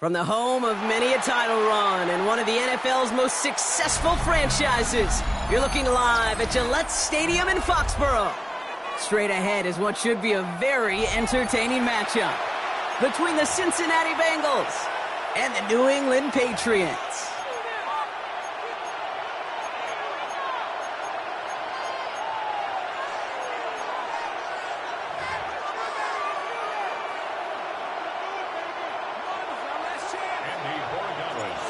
From the home of many a title run and one of the NFL's most successful franchises, you're looking live at Gillette Stadium in Foxborough. Straight ahead is what should be a very entertaining matchup between the Cincinnati Bengals and the New England Patriots.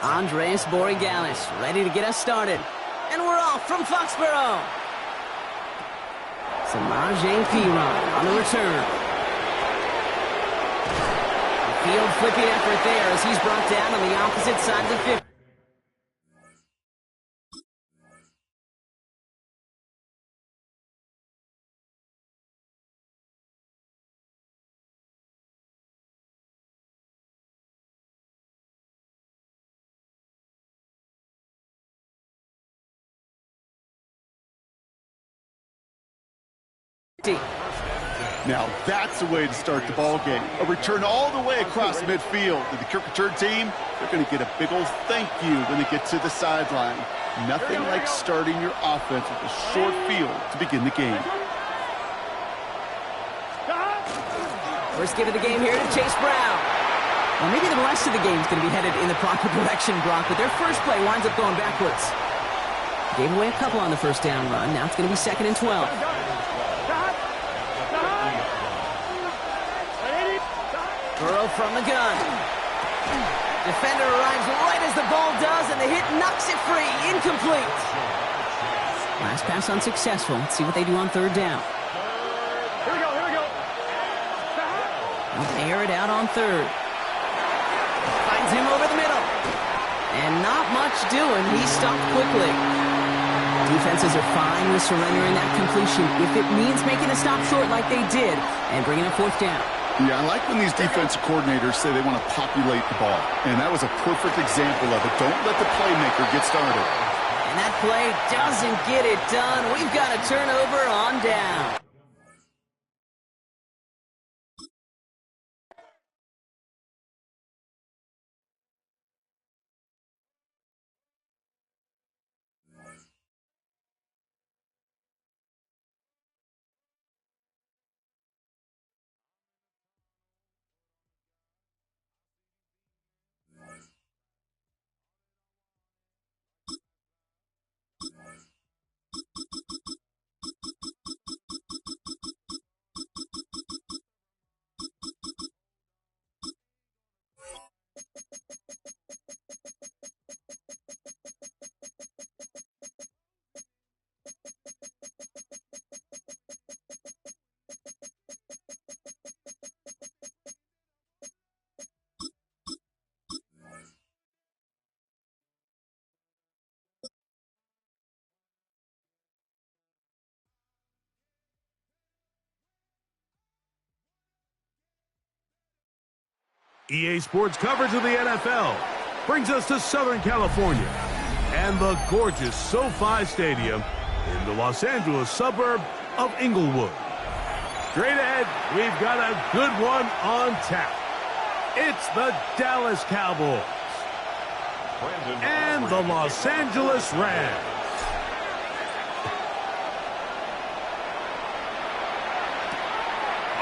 Andres Borregales ready to get us started. And we're off from Foxborough. Samaje Perine on the return. A field flipping effort there as he's brought down on the opposite side of the 50. Now that's the way to start the ball game. A return all the way across midfield. And the kick return team, they're going to get a big old thank you when they get to the sideline. Nothing like starting your offense with a short field to begin the game. First give of the game here to Chase Brown. Well, maybe the rest of the game is going to be headed in the proper direction, Brock, but their first play winds up going backwards. Gave away a couple on the first down run. Now it's going to be 2nd and 12. Burrow from the gun. Defender arrives right as the ball does, and the hit knocks it free. Incomplete. Last pass unsuccessful. Let's see what they do on 3rd down. Here we go. They'll air it out on 3rd. Finds him over the middle. And not much doing. He stopped quickly. Defenses are fine with surrendering that completion if it means making a stop short like they did and bringing up 4th down. Yeah, I like when these defensive coordinators say they want to populate the ball. And that was a perfect example of it. Don't let the playmaker get started. And that play doesn't get it done. We've got a turnover on down. EA Sports coverage of the NFL brings us to Southern California and the gorgeous SoFi Stadium in the Los Angeles suburb of Inglewood. Straight ahead, we've got a good one on tap. It's the Dallas Cowboys and the Los Angeles Rams.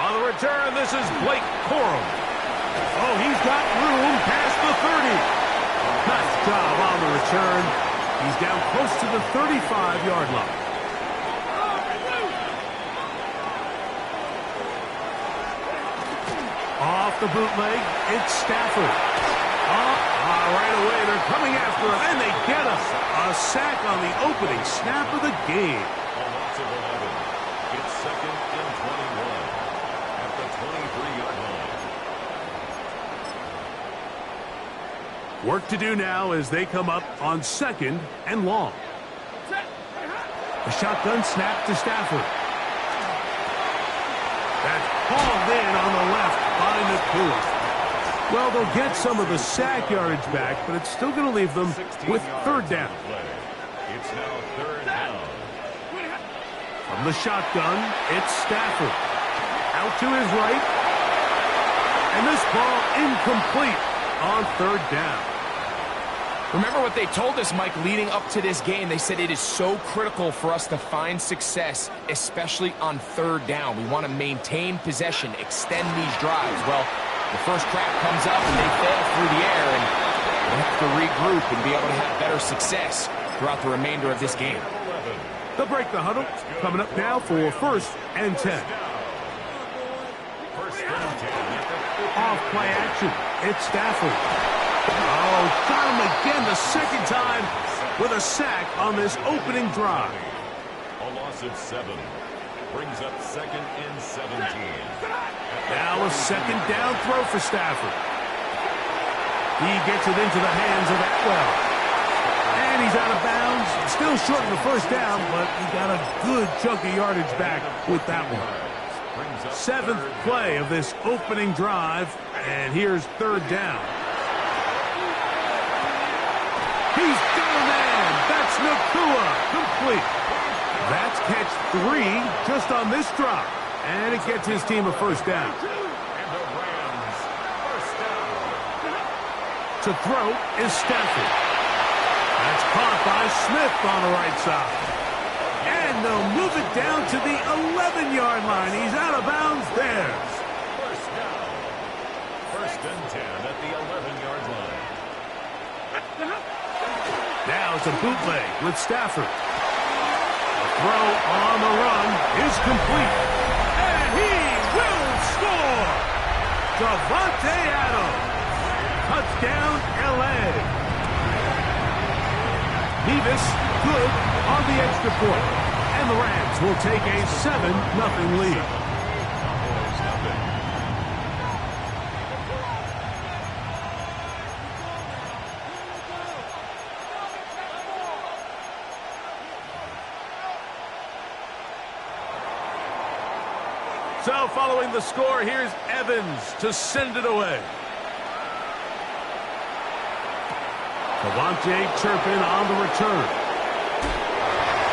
On the return, this is Blake Corum. Oh, he's got room past the 30. Nice job on the return. He's down close to the 35-yard line. Off the bootleg, it's Stafford. Right away, they're coming after him, and they get him. A sack on the opening snap of the game. It's 2nd and 21 at the 23-yard line. Work to do now as they come up on 2nd and long. A shotgun snap to Stafford. That's hauled in on the left by Nakua. Well, they'll get some of the sack yardage back, but it's still going to leave them with 3rd down. It's now 3rd down. From the shotgun, it's Stafford. Out to his right. And this ball incomplete. on third down. Remember what they told us, Mike, leading up to this game. They said it is so critical for us to find success, especially on third down. We want to maintain possession, extend these drives. Well, the first crack comes up and they fail through the air, and they have to regroup and be able to have better success throughout the remainder of this game. They'll break the huddle. Coming up now for 1st and 10. Off play action. It's Stafford. Oh, got him again the second time with a sack on this opening drive. A loss of 7 brings up 2nd and 17. Now a second down throw for Stafford. He gets it into the hands of Atwell. And he's out of bounds. Still short of the first down, but he got a good chunk of yardage back with that one. 7th play of this opening drive, and here's 3rd down. He's got a man. That's Nakua. Complete. That's catch 3 just on this drop. And it gets his team a first down. To throw is Stafford. That's caught by Smith on the right side. And they'll move it down to the 11-yard line. He's out of bounds there. First down. 1st and 10 at the 11-yard line. Now it's a bootleg with Stafford. The throw on the run is complete. And he will score! Davante Adams. Touchdown, L.A. Nevis good on the extra point. And the Rams will take a 7-0 lead. So following the score, here's Evans to send it away. Devontae Turpin on the return.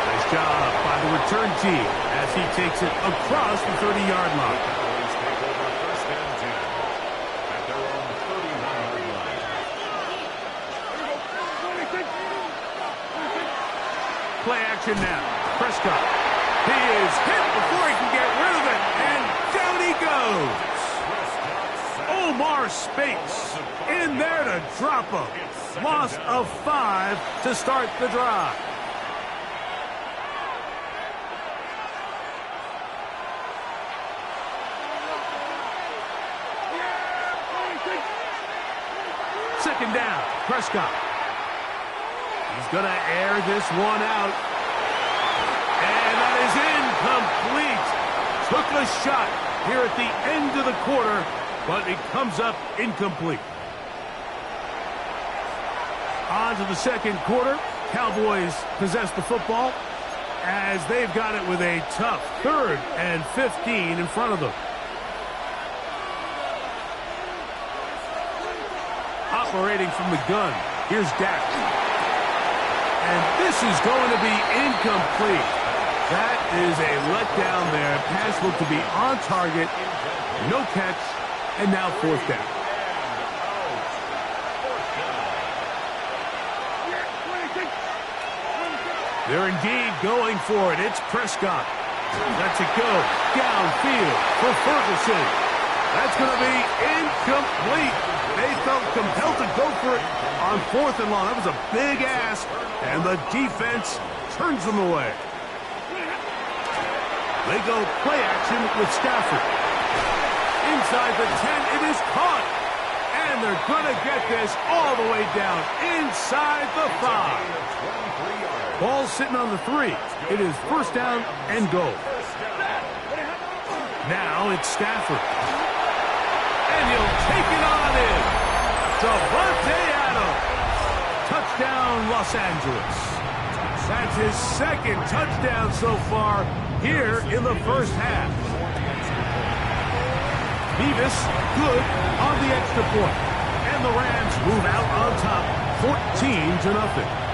Nice job by the return team as he takes it across the 30-yard line. Take over 1st and 10 at their own 31-yard line. Play action now. Prescott. He is hit before he can get rid of it, and down he goes. Omar Speights in there to drop him. Loss of 5 to start the drive. Second down, Prescott. He's going to air this one out. And that is incomplete. Took a shot here at the end of the quarter, but it comes up incomplete. On to the second quarter. Cowboys possess the football as they've got it with a tough 3rd and 15 in front of them. Operating from the gun, here's Dak. And this is going to be incomplete. That is a letdown there. Pass looked to be on target. No catch. And now 4th down. They're indeed going for it. It's Prescott. Lets it go downfield for Ferguson. That's going to be incomplete. They felt compelled to go for it on 4th and long. That was a big ask, and the defense turns them away. They go play action with Stafford. Inside the 10, it is caught. And they're going to get this all the way down inside the 5. Ball sitting on the 3. It is 1st down and goal. Now it's Stafford. And he'll take it on in. Davante Adams. Touchdown, Los Angeles. That's his 2nd touchdown so far here in the first half. Nevis good on the extra point. And the Rams move out on top 14-0.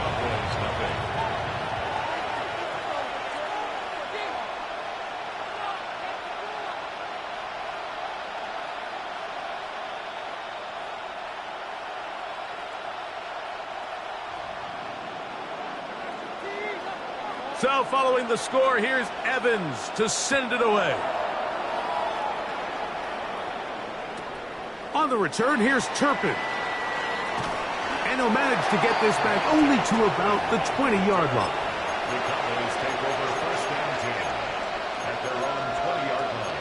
So following the score, here's Evans to send it away. On the return, here's Turpin. And he'll manage to get this back only to about the 20-yard line. The Cowboys take over first and 10 at their own 20-yard line.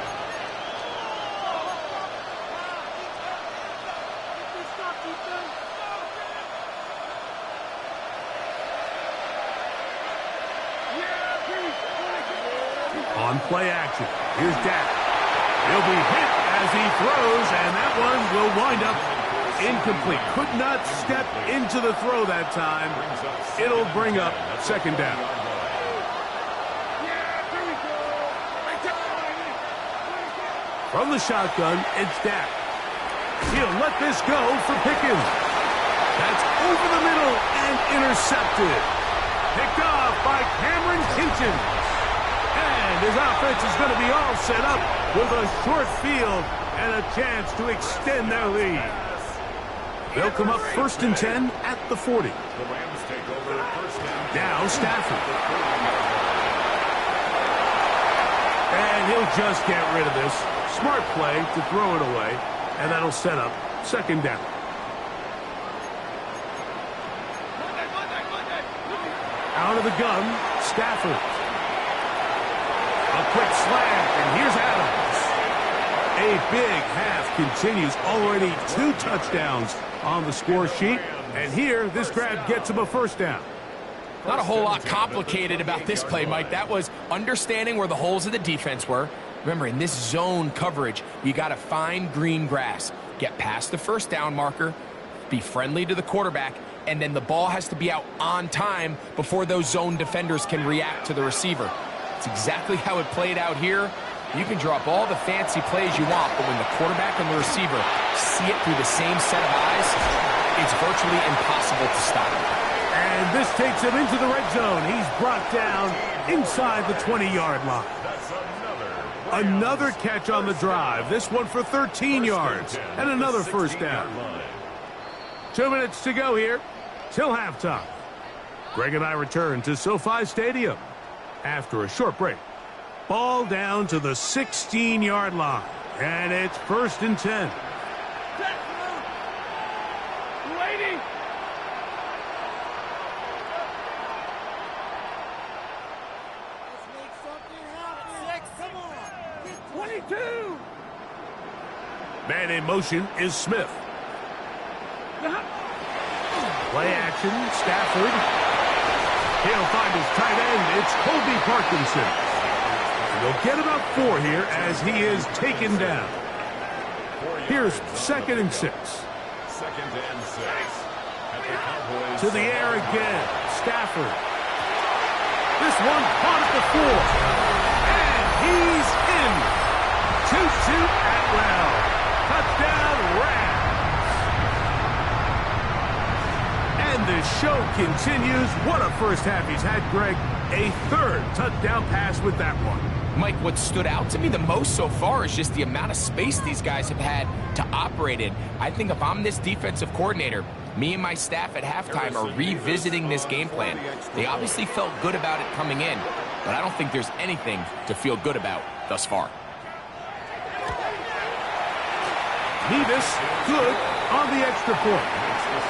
On play action, here's Dak. He'll be hit as he throws, and that one will wind up incomplete. Could not step into the throw that time. It'll bring up second down. From the shotgun, it's Dak. He'll let this go for Pickens. That's over the middle and intercepted. Picked off by Cameron Kinton. And his offense is going to be all set up with a short field and a chance to extend their lead. They'll come up first and 10 at the 40. The Rams take over first and 10. Now Stafford. And he'll just get rid of this. Smart play to throw it away, and that'll set up second down. Out of the gun, Stafford. A quick slant, and here's Adams. A big half continues. Already 2 touchdowns on the score sheet. And here, this grab gets him a first down. Not a whole lot complicated about this play, Mike. That was understanding where the holes of the defense were. Remember, in this zone coverage, you got to find green grass. Get past the first down marker, be friendly to the quarterback, and then the ball has to be out on time before those zone defenders can react to the receiver. It's exactly how it played out here. You can drop all the fancy plays you want, but when the quarterback and the receiver see it through the same set of eyes, it's virtually impossible to stop. And this takes him into the red zone. He's brought down inside the 20-yard line. Another catch on the drive. This one for 13 yards and another first down. 2 minutes to go here till halftime. Greg and I return to SoFi Stadium after a short break. Ball down to the 16-yard line, and it's first and 10. Waiting. Let's make something happen. Come on. 22. Man in motion is Smith. Play action, Stafford. He'll find his tight end. It's Colby Parkinson. They'll get about 4 here as he is taken down. Here's second and 6. Second and 6. At the Cowboys. To the air again. Stafford. This one caught at the 4. And he's in. Tutu Atwell. Touchdown Rams. And the show continues. What a first half he's had, Greg. A third touchdown pass with that one. Mike, what stood out to me the most so far is just the amount of space these guys have had to operate in. I think if I'm this defensive coordinator, me and my staff at halftime are revisiting this game plan. They obviously felt good about it coming in, but I don't think there's anything to feel good about thus far. Nevis, good on the extra point.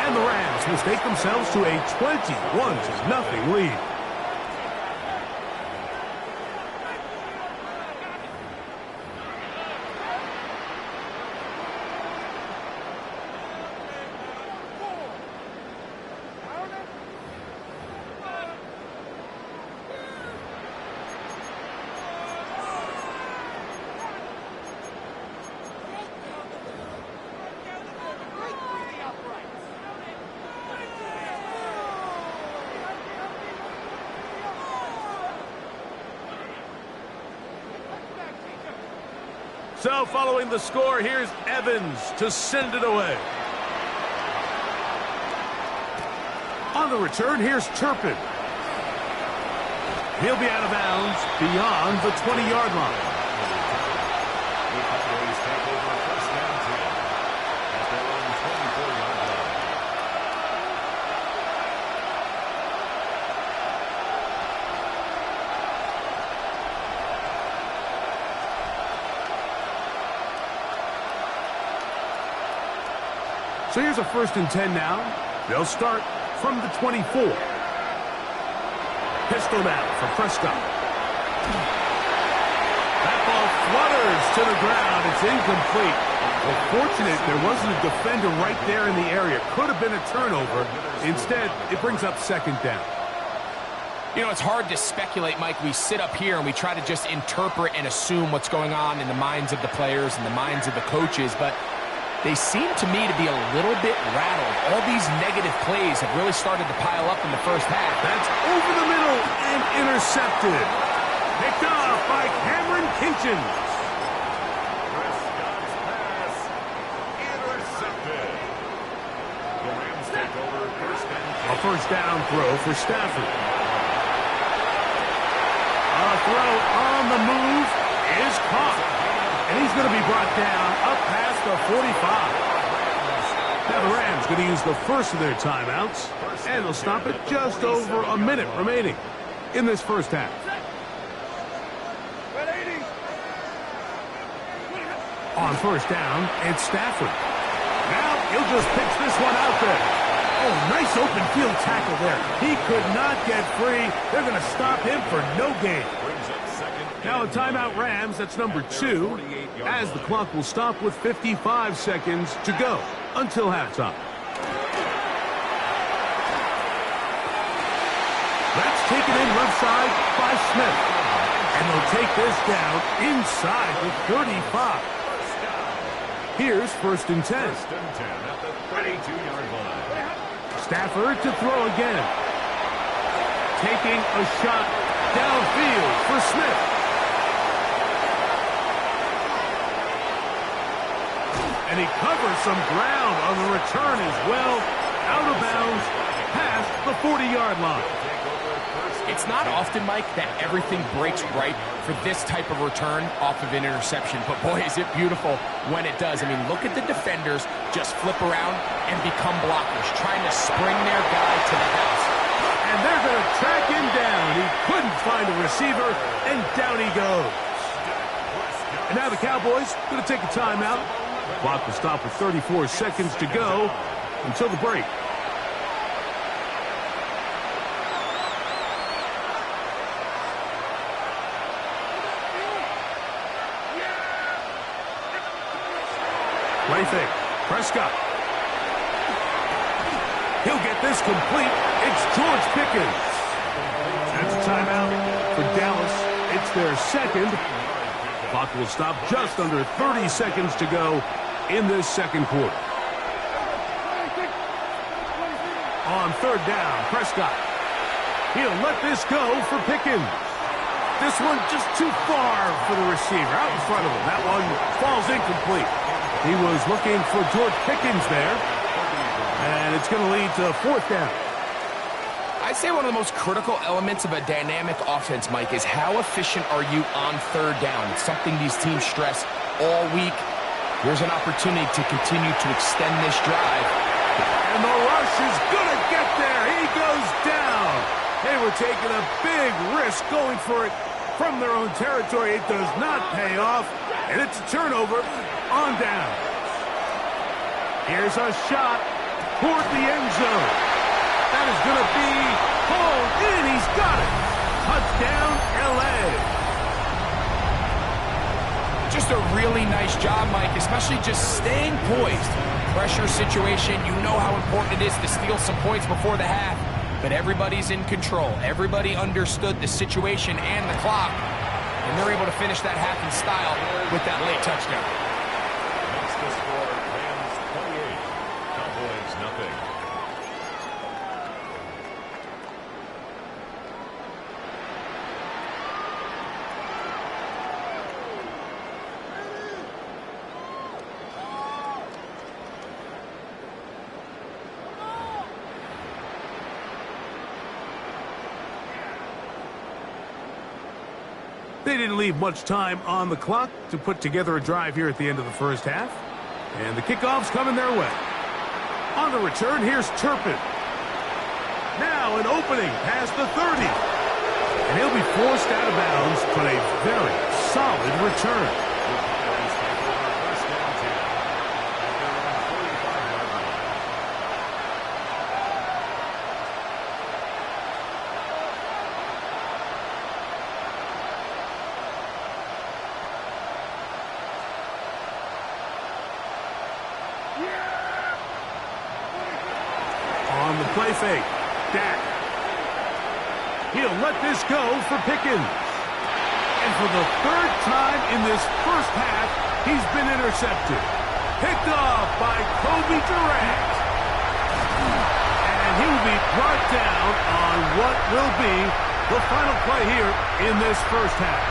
And the Rams mistake themselves to a 21-0 lead. So following the score, here's Evans to send it away. On the return, here's Turpin. He'll be out of bounds beyond the 20-yard line. The Cowboys take over first and 10 at their own 24-yard line. So here's a 1st and 10 now. They'll start from the 24. Pistol now for Prescott. That ball flutters to the ground. It's incomplete. Well, fortunate there wasn't a defender right there in the area. Could have been a turnover. Instead, it brings up 2nd down. You know, it's hard to speculate, Mike. We sit up here and we try to just interpret and assume what's going on in the minds of the players and the minds of the coaches, but they seem to me to be a little bit rattled. All these negative plays have really started to pile up in the first half. That's over the middle and intercepted. Picked off by Cameron Kinchins. Prescott's pass intercepted. The Rams take over 1st and 10. A 1st down throw for Stafford. A throw on the move is caught. And he's going to be brought down up past the 45. Now the Rams going to use the first of their timeouts, and they'll stop it just over a minute remaining in this first half. On 1st down, it's Stafford. Now he'll just pitch this one out there. Oh, nice open field tackle there. He could not get free. They're going to stop him for no gain. Now a timeout Rams, that's number 2, as the clock will stop with 55 seconds to go until halftime. That's taken in left side by Smith. And they'll take this down inside the 35. Here's 1st and 10. 1st and 10 at the 32-yard line. Stafford to throw again. Taking a shot downfield for Smith. And he covers some ground on the return as well. Out of bounds past the 40-yard line. It's not often, Mike, that everything breaks right for this type of return off of an interception. But boy, is it beautiful when it does. I mean, look at the defenders just flip around and become blockers, trying to spring their guy to the house. And they're going to track him down. He couldn't find a receiver, and down he goes. And now the Cowboys going to take a timeout. Clock will stop with 34 seconds to go until the break. Play fake. Prescott. He'll get this complete. It's George Pickens. That's a timeout for Dallas. It's their 2nd. Clock will stop just under 30 seconds to go in this 2nd quarter. On 3rd down, Prescott. He'll let this go for Pickens. This one just too far for the receiver, out in front of him. That one falls incomplete. He was looking for George Pickens there, and it's going to lead to 4th down. I'd say one of the most critical elements of a dynamic offense, Mike, is how efficient are you on 3rd down? It's something these teams stress all week. Here's an opportunity to continue to extend this drive. And the rush is going to get there. He goes down. They were taking a big risk going for it from their own territory. It does not pay off, and it's a turnover on down. Here's a shot toward the end zone. That is going to be hauled in. He's got it. Touchdown, L.A. Just a really nice job, Mike, especially just staying poised. Pressure situation, you know how important it is to steal some points before the half, but everybody's in control. Everybody understood the situation and the clock, and they're able to finish that half in style with that late touchdown. That's the score. Rams 28, Cowboys nothing. They didn't leave much time on the clock to put together a drive here at the end of the first half. And the kickoff's coming their way. On the return, here's Turpin. Now an opening past the 30. And he'll be forced out of bounds, but a very solid return. the play fake. Dak. He'll let this go for Pickens. And for the third time in this first half, he's been intercepted. Picked off by Kobe Durant. And he will be brought down on what will be the final play here in this first half.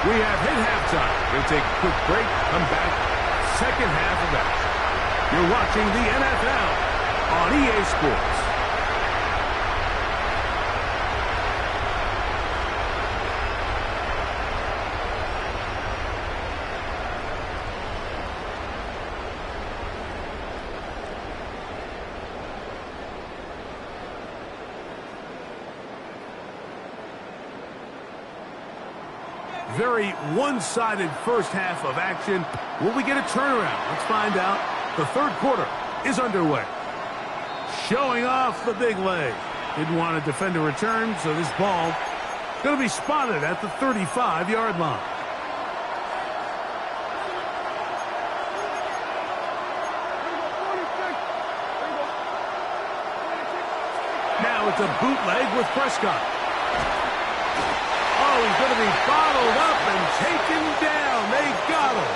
We have hit halftime. We'll take a quick break, come back, second half of action. You're watching the NFL on EA Sports. Very one-sided first half of action. Will we get a turnaround? Let's find out. The third quarter is underway. Showing off the big leg. Didn't want to defend a return, so this ball going to be spotted at the 35-yard line. Now it's a bootleg with Prescott. Oh, he's going to be bottled up and taken down. They got him.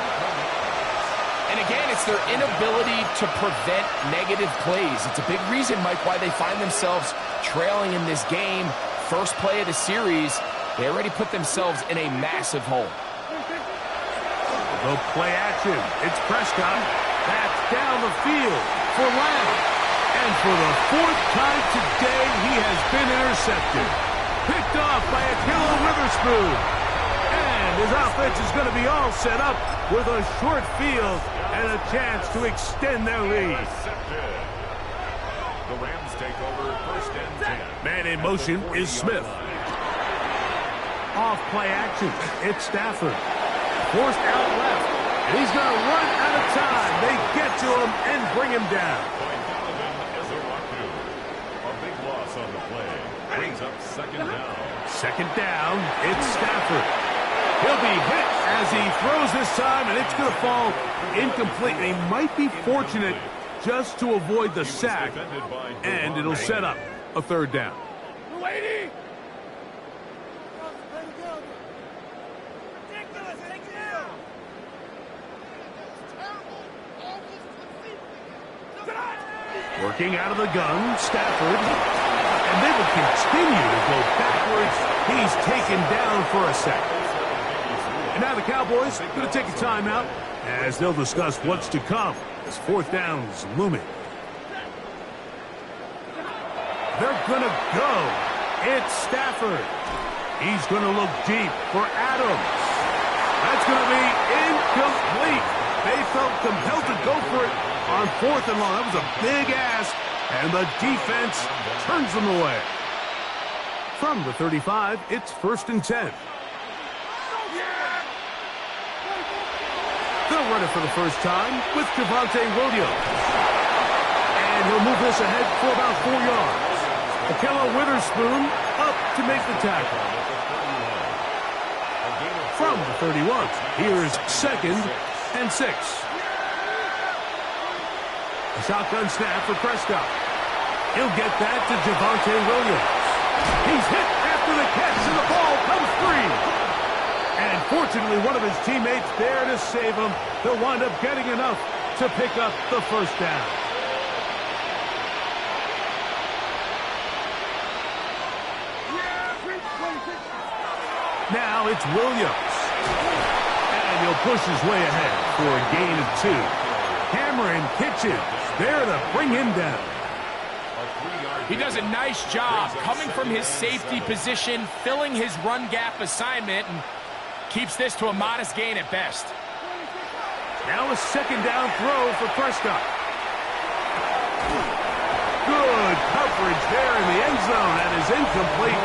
And again, it's their inability to prevent negative plays. It's a big reason, Mike, why they find themselves trailing in this game. First play of the series, they already put themselves in a massive hole. The play action. It's Prescott. That's down the field for Lamb. And for the fourth time today, he has been intercepted. Picked off by Ahkello Witherspoon. And his offense is going to be all set up with a short field and a chance to extend their lead. The Rams take over first and 10. Man in motion is Smith. Off play action. It's Stafford. Forced out left. And he's going to run out of time. They get to him and bring him down. A big loss on the play. Brings up second down. Second down, it's Stafford. He'll be hit as he throws this time, and it's going to fall incomplete. He might be fortunate just to avoid the sack, and it'll set up a third down. Lady! Working out of the gun, Stafford. And they will continue to go backwards. He's taken down for a sack. And now the Cowboys going to take a timeout as they'll discuss what's to come as fourth down's looming. They're going to go. It's Stafford. He's going to look deep for Adams. That's going to be incomplete. They felt compelled to go for it on fourth and long. That was a big ask, and the defense turns them away. From the 35, it's first and 10. They'll run it for the first time with Javonte Williams. And he'll move this ahead for about 4 yards. Ahkello Witherspoon up to make the tackle. From the 31, here's second and 6. A shotgun snap for Prescott. He'll get that to Javonte Williams. He's hit after the catch, and the ball comes free. And fortunately, one of his teammates there to save him. They'll wind up getting enough to pick up the first down. Now it's Williams. And he'll push his way ahead for a gain of 2. Cameron Kitchens there to bring him down. He does a nice job coming from his safety position, filling his run gap assignment, and keeps this to a modest gain at best. Now a second down throw for Prescott. Good coverage there in the end zone, and is incomplete.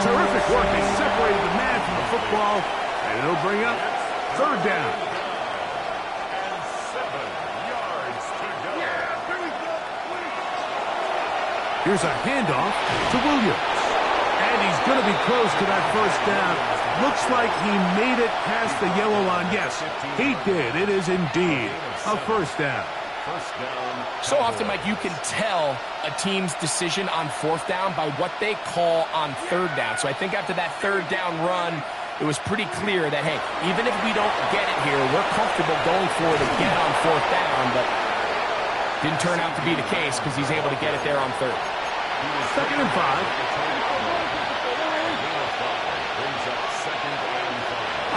Terrific work. He separated the man from the football, and it'll bring up third down. And 7 yards to go. Here's a handoff to Williams. And And he's going to be close to that first down. Looks like he made it past the yellow line. Yes, he did. It is indeed a first down. So often, Mike, you can tell a team's decision on fourth down by what they call on third down. So I think after that third down run, it was pretty clear that, hey, even if we don't get it here, we're comfortable going for it again on fourth down, but didn't turn out to be the case because he's able to get it there on third. 2nd and 5.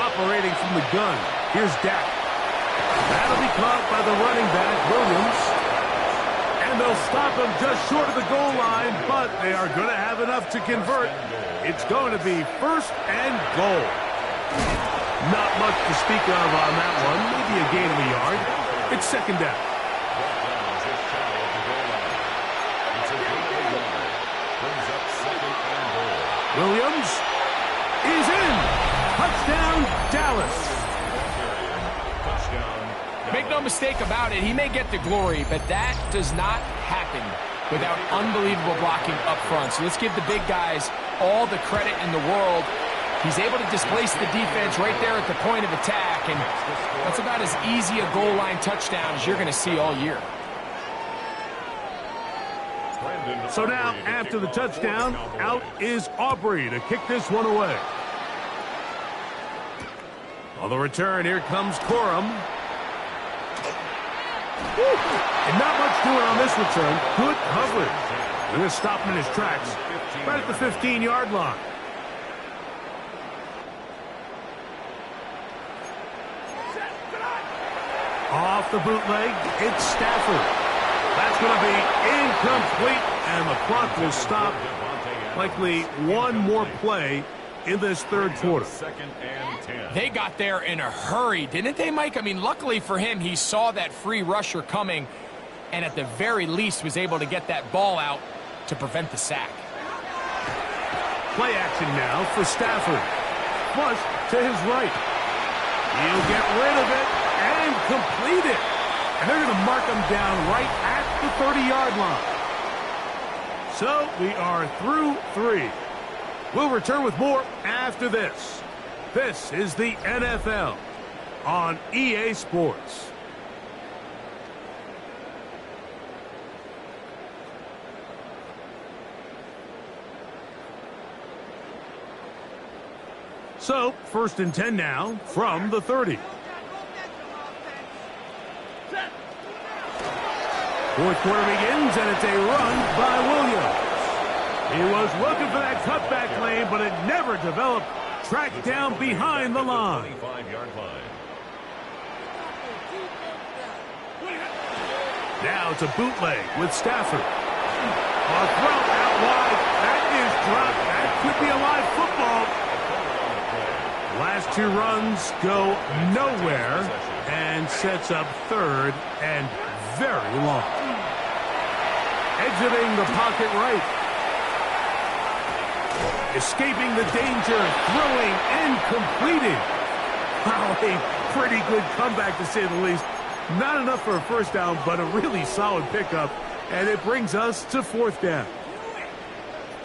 Operating from the gun, here's Dak. That'll be caught by the running back, Williams. And they'll stop him just short of the goal line, but they are going to have enough to convert. It's going to be 1st and goal. Not much to speak of on that one. Maybe a gain of a yard. It's 2nd down. Williams is in. Touchdown, Dallas. Make no mistake about it, he may get the glory, but that does not happen without unbelievable blocking up front. So let's give the big guys all the credit in the world. He's able to displace the defense right there at the point of attack, and that's about as easy a goal line touchdown as you're going to see all year. So now, after the touchdown, out is Aubrey to kick this one away. On the return, here comes Corum. And not much doing on this return. Good coverage. They're going to stop him in his tracks right at the 15-yard line. Off the bootleg, it's Stafford. That's going to be incomplete, and the clock will stop. Likely one more play in this third quarter. They got there in a hurry, didn't they, Mike? I mean, luckily for him, he saw that free rusher coming and at the very least was able to get that ball out to prevent the sack. Play action now for Stafford. Flush to his right. He'll get rid of it and complete it. And they're going to mark him down right at the 30-yard line. So we are through 3. We'll return with more after this. This is the NFL on EA Sports. So, 1st and 10 now from the 30. Fourth quarter begins, and it's a run by Williams. He was looking for that cutback lane, but it never developed. Tracked down behind the line. 25-yard line. Now it's a bootleg with Stafford. A throw out wide. That is dropped. That could be a live football. Last 2 runs go nowhere and sets up 3rd and very long. Exiting the pocket right. Escaping the danger, throwing and completing. Wow, a pretty good comeback to say the least. Not enough for a first down, but a really solid pickup. And it brings us to 4th down.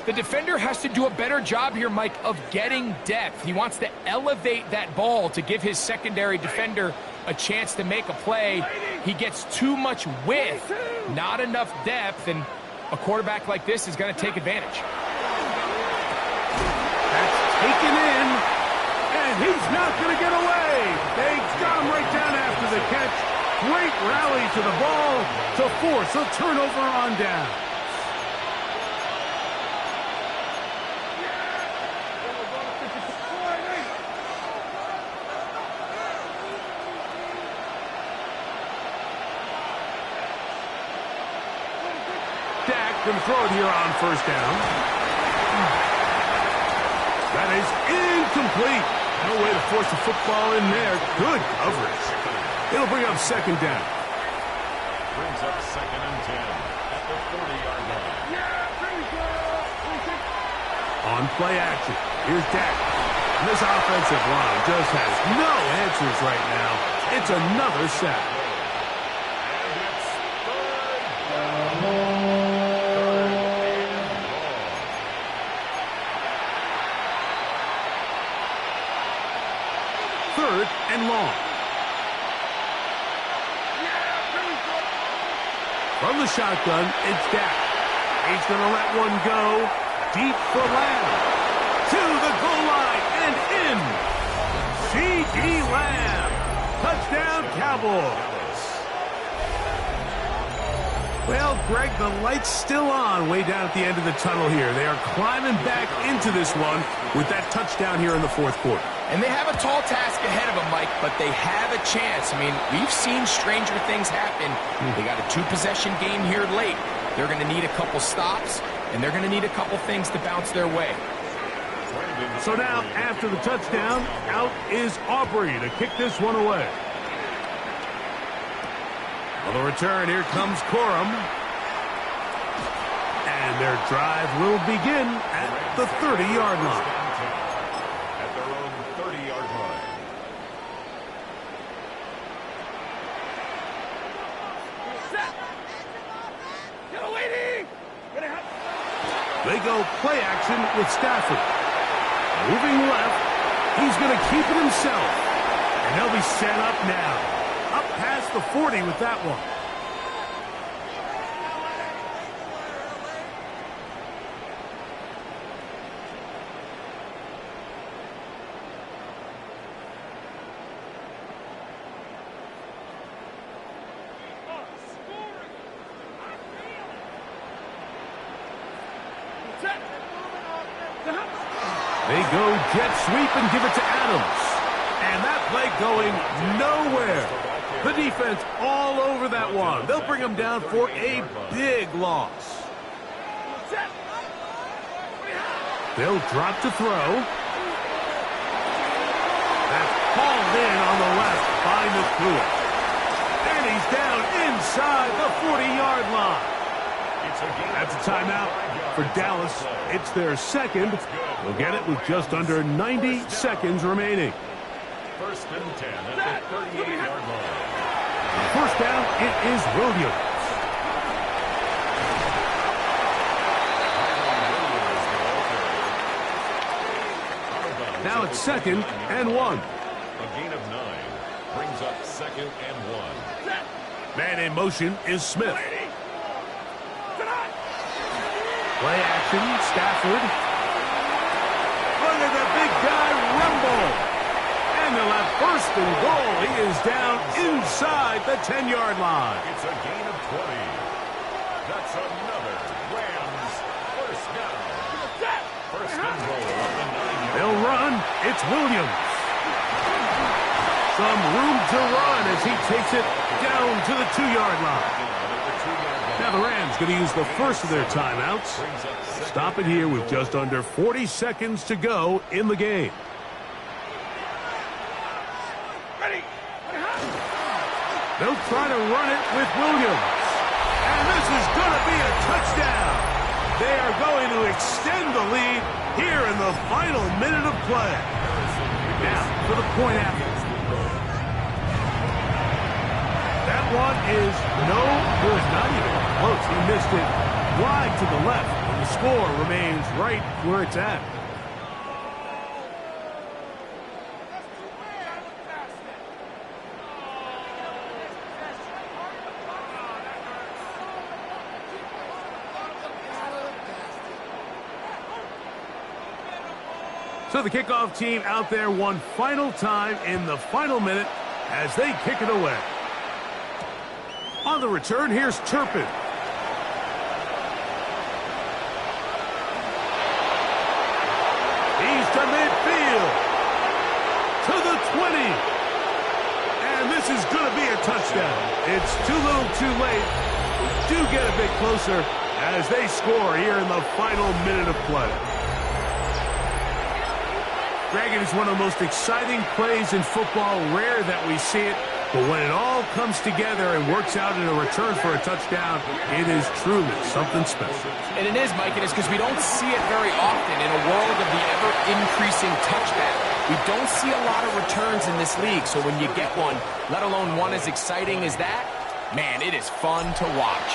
The defender has to do a better job here, Mike, of getting depth. He wants to elevate that ball to give his secondary defender a chance to make a play. He gets too much width, not enough depth, and a quarterback like this is going to take advantage. That's taken in, and he's not going to get away. They got him right down after the catch. Great rally to the ball to force a turnover on down. Dak can throw it here on 1st down. That is incomplete. No way to force the football in there. Good coverage. It'll bring up 2nd down. Brings up 2nd and 10 at the 40-yard line. On play action, here's Dak. And this offensive line just has no answers right now. It's another sack. From the shotgun, it's Dak. He's going to let one go. Deep for Lamb. To the goal line and in. C.D. Lamb. Touchdown, Cowboys. Well, Greg, the light's still on way down at the end of the tunnel here. They are climbing back into this one with that touchdown here in the fourth quarter. And they have a tall task ahead of them, Mike, but they have a chance. I mean, we've seen stranger things happen. They got a two-possession game here late. They're going to need a couple stops, and they're going to need a couple things to bounce their way. So now, after the touchdown, out is Aubrey to kick this one away. On the return, here comes Corum. And their drive will begin at the 30-yard line. At their own 30-yard line. Set. Get a waiting. They go play action with Stafford. Moving left, he's going to keep it himself. And they'll be set up now. Up past the 40 with that one. They go jet sweep and give it to Adams. And that play going nowhere. The defense all over that one. They'll bring them down for a big loss. They'll drop to throw. That's hauled in on the left by McCool. And he's down inside the 40-yard line. That's a timeout for Dallas. It's their second. They'll get it with just under 90 seconds remaining. First and 10 at the 38-yard line. First down, it is Williams. Now it's second and 1. A gain of 9 brings up second and 1. Man in motion is Smith. Play action, Stafford. Look at the big guy rumble. And they'll have first and goal. He is down inside the 10-yard line. It's a gain of 20. That's another Rams first down. First and goal at the 9-yard line. They'll run. It's Williams. Some room to run as he takes it down to the 2-yard line. Now the Rams going to use the first of their timeouts. Stop it here with just under 40 seconds to go in the game. They'll try to run it with Williams. And this is going to be a touchdown. They are going to extend the lead here in the final minute of play. Now for the point after. That one is no good, not even close. He missed it wide to the left, and the score remains right where it's at. So the kickoff team out there one final time in the final minute as they kick it away. On the return, here's Turpin. He's to midfield. To the 20. And this is going to be a touchdown. It's too little too late. Do get a bit closer as they score here in the final minute of play. Greg, it is one of the most exciting plays in football. Rare that we see it. But when it all comes together and works out in a return for a touchdown, it is truly something special. And it is, Mike, and it's because we don't see it very often in a world of the ever-increasing touchback. We don't see a lot of returns in this league, so when you get one, let alone one as exciting as that, man, it is fun to watch.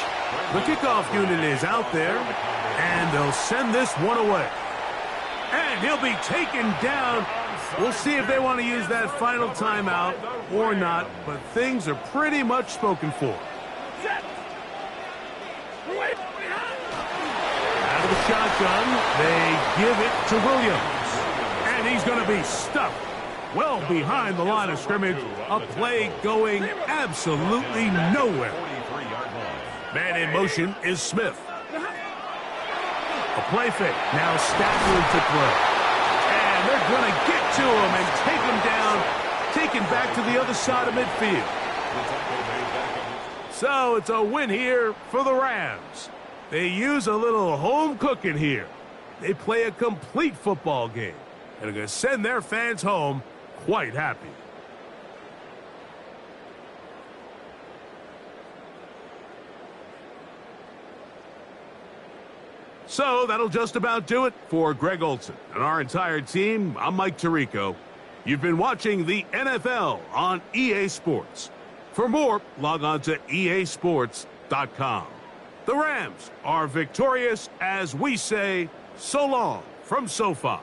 The kickoff unit is out there, and they'll send this one away. And he'll be taken down. We'll see if they want to use that final timeout or not, but things are pretty much spoken for. Out of the shotgun, they give it to Williams. And he's going to be stuffed well behind the line of scrimmage. A play going absolutely nowhere. Man in motion is Smith. A play fake. Now Stafford to play. And they're going to get to him and take him down, taken back to the other side of midfield. So it's a win here for the Rams. They use a little home cooking here. They play a complete football game and are going to send their fans home quite happy. So that'll just about do it for Greg Olson and our entire team. I'm Mike Tirico. You've been watching the NFL on EA Sports. For more, log on to easports.com. The Rams are victorious as we say so long from SoFi.